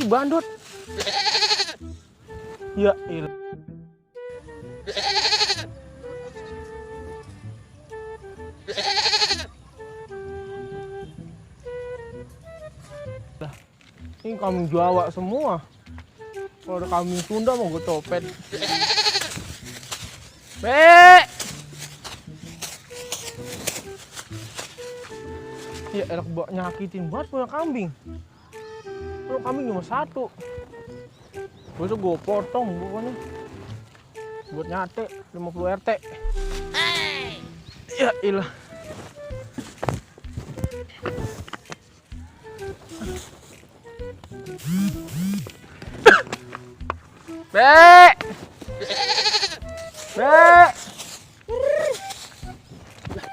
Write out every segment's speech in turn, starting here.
bandot. Ya ilah. Ini kambing Jawa semua. Kalau ada kambing Sunda mau gue copet. Ya enak buat nyakitin banget punya kambing. Kalau kambing cuma satu. Besok gue potong pokoknya. Buat nyate 50 RT. Ya ilah.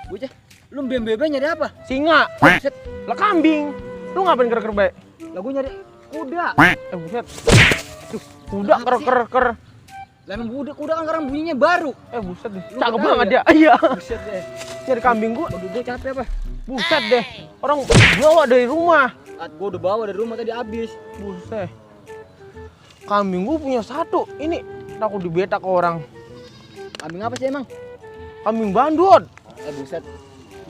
Bocah, lu bebe nyari apa? Singa. Buset. Lah kambing. Lu ngapain ker-ker, Be? Lah gua nyari kuda. Buset. Tuh, kuda ker-ker. Lah emang kuda kan sekarang bunyinya baru. Buset deh. Cakep banget dia. Iya. Buset deh. Nyari kambing gua. Waduh, gua capek apa? Buset deh. Orang bawa dari rumah. Gua udah bawa dari rumah tadi habis. Buset. Kambing gua punya satu. Ini takut dibetak ke orang. Kambing apa sih emang? Kambing bandot. Buset.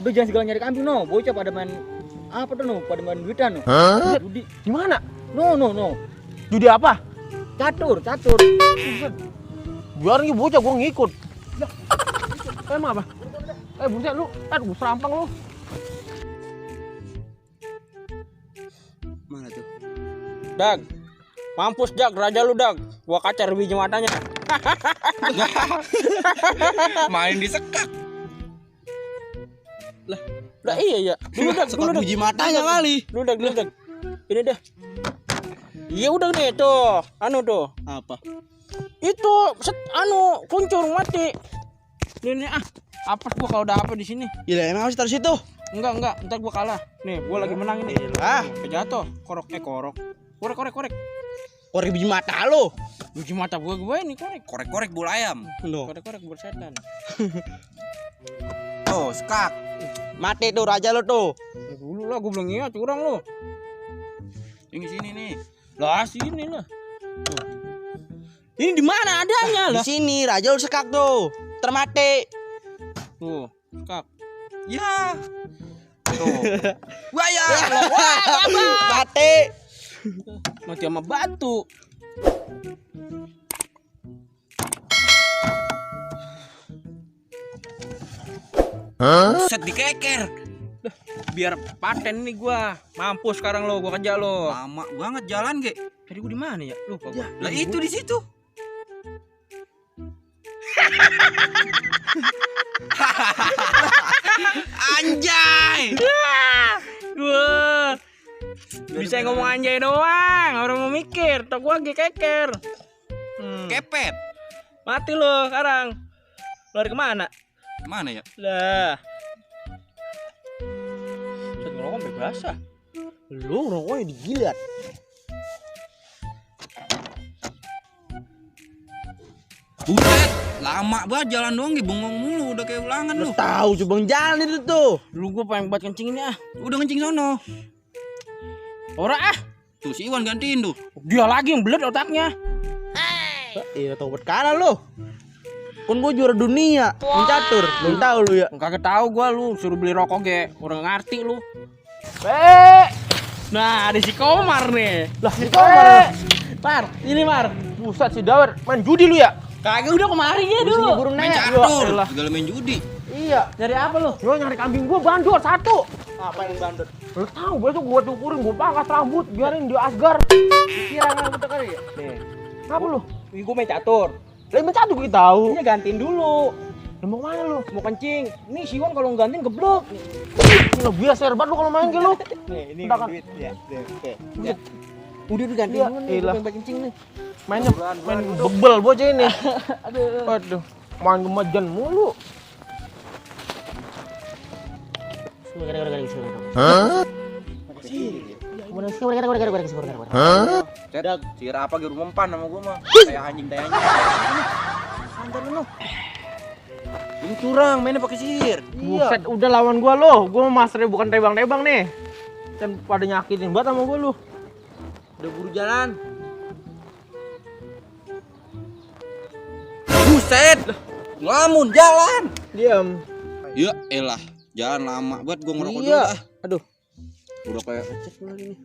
Udah jangan segala nyari kambing no. Bocah pada main apa tuh no? Pada main duitan no. Judi. Gimana? No. Judi apa? Catur. Buset. Biarin bocah gua ngikut. Emang apa? Buset lu. Aduh, serampang lu. Mana tuh? Dag, mampus Dag, raja lu Dag. Gua kacar biji matanya. Main disekak. Lah iya ya. Dulu Dag, dulu Dag. Biji matanya kali. Dulu Dag. Ini dah. Iya udah nih tuh. Anu tuh. Apa? Itu kuncur mati. Ini apa gua kalau udah apa di sini? Gila, emang harus taruh situ. Enggak, ntar gua kalah. Nih, gua lagi menang ini. Kejatuh. Korok. Korek. Korek biji mata lo. Biji mata gua ini korek. Korek bola ayam. Loh. Korek bersetan. Tuh, skak. Mati tuh raja lo tuh. Dulu lah gua bilang iya curang lo. Ini sini nih. Lah sini lah. Ini di mana adanya Di lah? sini raja lo sekak tuh. Termati. Tuh, skak. Ya. Tuh. Wah ya. Wah, Mati. mati sama batu. Set dikeker. Biar paten nih gua. Mampus sekarang lo, gua kerja lo. Lama banget jalan, Ge. Tadi gua di mana ya? Lupa gua. Lah itu di situ. Anjay. Wah. Bisa ngomong anjay doang. Orang mau mikir, tok gua keker. Kepet. Mati lo sekarang. Lari kemana? Kemana ya? Lah. Set ngerokok sampai basah. Lu rokoknya digilat. Buset, lama banget jalan doang bengong mulu udah kayak ulangan lu. Tahu coba jalan itu tuh. Lu gua pengen buat kencing ini Udah kencing sono. Ora Tuh si Iwan gantiin tuh. Dia lagi yang belet otaknya. Iya tahu berkala lu. Kan gua juara dunia mencatur. Belum tahu lu ya. Kagak tahu gua lu suruh beli rokok ge. Orang ngerti lu. Nah, ada si Komar nih. Lah si Komar. Mar, ini Mar. Buset si Dawar main judi lu ya? Kagak udah kemarin ya dulu. Burung Main nek. catur, segala main judi. Iya. Nyari apa lu? Gua nyari kambing gua bandot satu. Apa yang bandot? Lu tahu besok gua cukurin, gua pangkas rambut, biarin dia asgar. Kira rambut kali ya? Nih. Ngapa lu? Gua main catur. Lah mencatu kita tahu. Ini gantiin dulu. Lu mau mana lu? Mau kencing. Nih si Iwan kalau gantiin geblok. Lu biasa serbat lu kalau main ke lu. Nih, ini Udah kan? duit ya. Oke. Udah digantiin Iya, dulu nih. iyalah. Gua pengen kencing nih. Mainnya main bebel bocah ini. Aduh. Waduh, main gemajan mulu. Cedak, sihir apa gitu mempan sama gua mah. Kayak anjing. Santar lu. Ini curang, mainnya pakai sihir. Buset, udah lawan gua lo. Gua masternya bukan tebang-tebang nih. Kan pada nyakitin banget sama gua lu. Udah buru jalan. Buset. Ngelamun jalan. Diam. Ya elah, jalan lama banget gua ngerokok dulu Iya. ah. Aduh. Udah kayak ngecek lagi nih.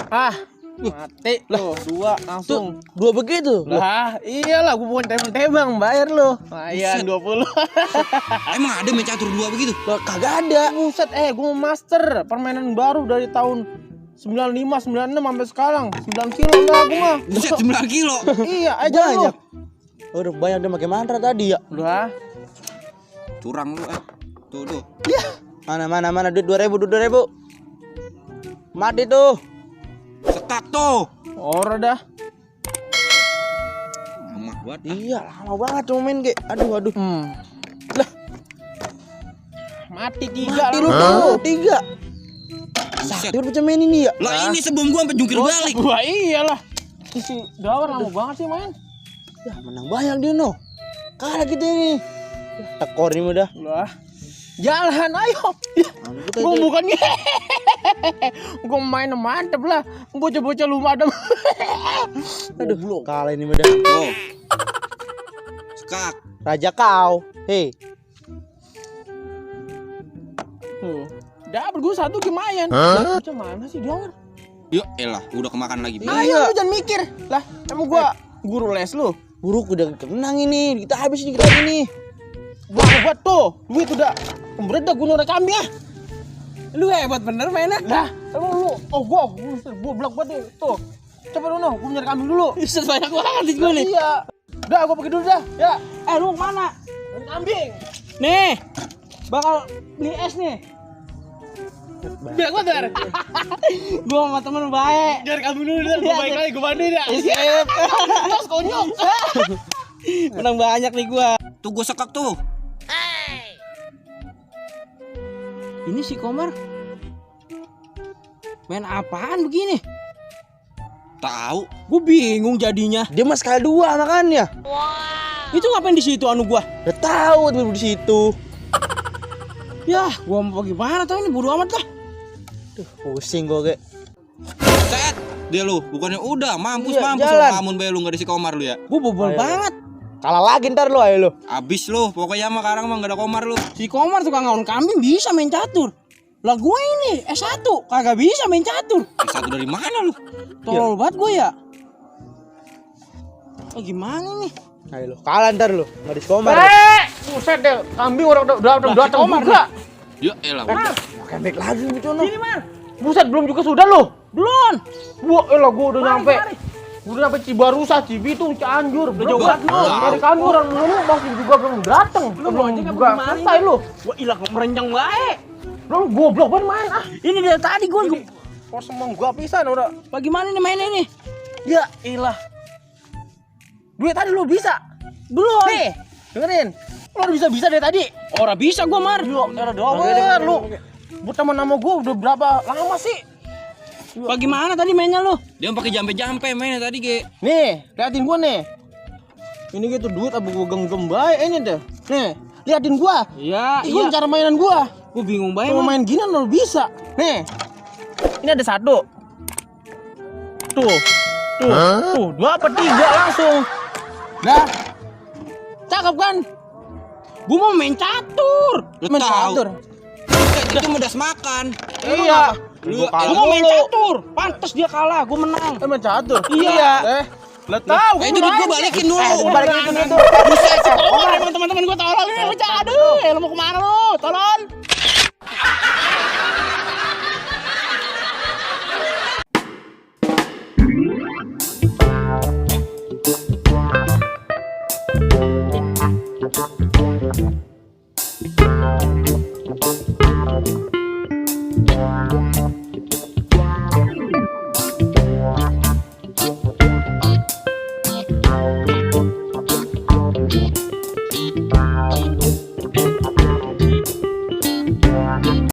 Ah, mati lo, 2 langsung. 2 begitu. Lah, iyalah gua bukan tembang-tembang, bayar lo. Lumayan 20. Emang ada main catur 2 begitu? Lah kagak ada. Buset, gua mau master permainan baru dari tahun 95, 96 sampai sekarang. 9 kilo enggak gua mah. Buset 9 kilo. Iya, aja lo. Banyak. Udah banyak dia pakai mantra tadi ya. Udah. Curang lu Tuh. Mana duit 2000. Mati tuh. Sekak tuh. Ora dah. Lama banget. Iya, lama banget cuma main kayak. Aduh. Lah. Mati 3 Mati lu tuh, 3. Buset. Sakti udah main ini ya. Lah ini sebelum gua sampai jungkir balik. Wah, iyalah. Si Dawar lama banget sih main. Ya, menang banyak dia no. Kalah kita ini. Ya, tekor ini udah. Lah. Jalan ayo. Gua bukannya. Gua main mantep lah. Bocah-bocah lu madem. Aduh, kalah ini udah. Tuh. Sekak. Raja kau. Hei. Dapat gua 1 lumayan. Bocah mana sih Dawar? Yuk elah, udah kemakan lagi. Ayo lu jangan mikir. Lah, emang gua guru les lu. Buruk udah kenang ini. Kita habis ini kita ini. Buat tuh, duit udah beredak gunung ada kambing ah. Lu hebat bener mainnya. Lah, emang lu, gua blok banget nih, tuh. Coba lu gua nyari kambing dulu. Bisa banyak banget di gue nih. Iya. Udah, gua pergi dulu dah. Ya, Lu mau kemana? nyari kambing. Nih, bakal beli es nih. Biar gua ntar. Gua sama temen baik. Nyari kambing dulu ntar, gua baik lagi, gua bantuin ya. Sip. Terus konyol. Menang banyak nih gua. Tuh gua sekak tuh. Ini si Komar main apaan begini? Tahu. Gue bingung jadinya. Dia mas sekali 2 makannya. Itu ngapain di situ anu gua? Udah tahu tuh di situ. Yah, gua mau gimana tau ini bodo amat lah. Duh, pusing gua kayak. Set. Dia lu, bukannya udah mampus Iya, mampus jalan. lu ngamun bae lu enggak ada si Komar lu ya. Gua bobol Ayo. banget. Kalah lagi ntar lu ayo lu. Abis lu, pokoknya mah sekarang mah enggak ada Komar lu. Si Komar tukang ngawon kambing bisa main catur. Lah gue ini S1 kagak bisa main catur. Satu dari mana lu? Tolol banget gue ya. Oh gimana nih? Ayo lu. Kalah ntar lu. Enggak diskomar. Buset deh, kambing udah datang juga. Ya elah. Makan back lagi gitu no. Sini Mar. Buset, belum juga sudah lo. Belum. Wah, elah gua udah nyampe. Mari. Udah sampai Cibarusah, Cibitung, Cianjur, udah jauh banget lu. Wah. Dari kambing orang lu masih juga belum datang. Belum aja juga gimana selesai ini? lu. Wah ilah merenjang baik. Lu goblok banget main ah. Ini dari tadi gue Kok semang gua pisan udah. bagaimana nih mainnya nih? Ya ilah. Duit tadi lu bisa. Belum. Nih, dengerin. Lu udah bisa dari tadi. Orang bisa gue Mar. Yo, era doang lu. Buat teman nama gua udah berapa lama sih? Bagaimana tadi mainnya lu? Dia pakai jampe-jampe mainnya tadi, Ge. Nih, liatin gua nih. Ini gitu duit apa gua genggam bae ini deh. Nih, liatin gua. Iya, Gua cara mainan gua. Gue bingung banget. Kalau main gini lo bisa. Nih. Ini ada 1. Tuh. Tuh, 2 apa 3 langsung. Dah. Cakep kan? Gue mau main catur. Lu Main tahu. catur. Buset, itu mudah makan. Iya. Lu Gue mau main catur. Pantes dia kalah, gue menang. Main catur. Iya. Lah tahu. itu duit gua balikin dulu. Gua balikin itu. Buset, Komar emang teman-teman gue tolol ini pecah. Aduh, lu mau kemana lu? Tolol.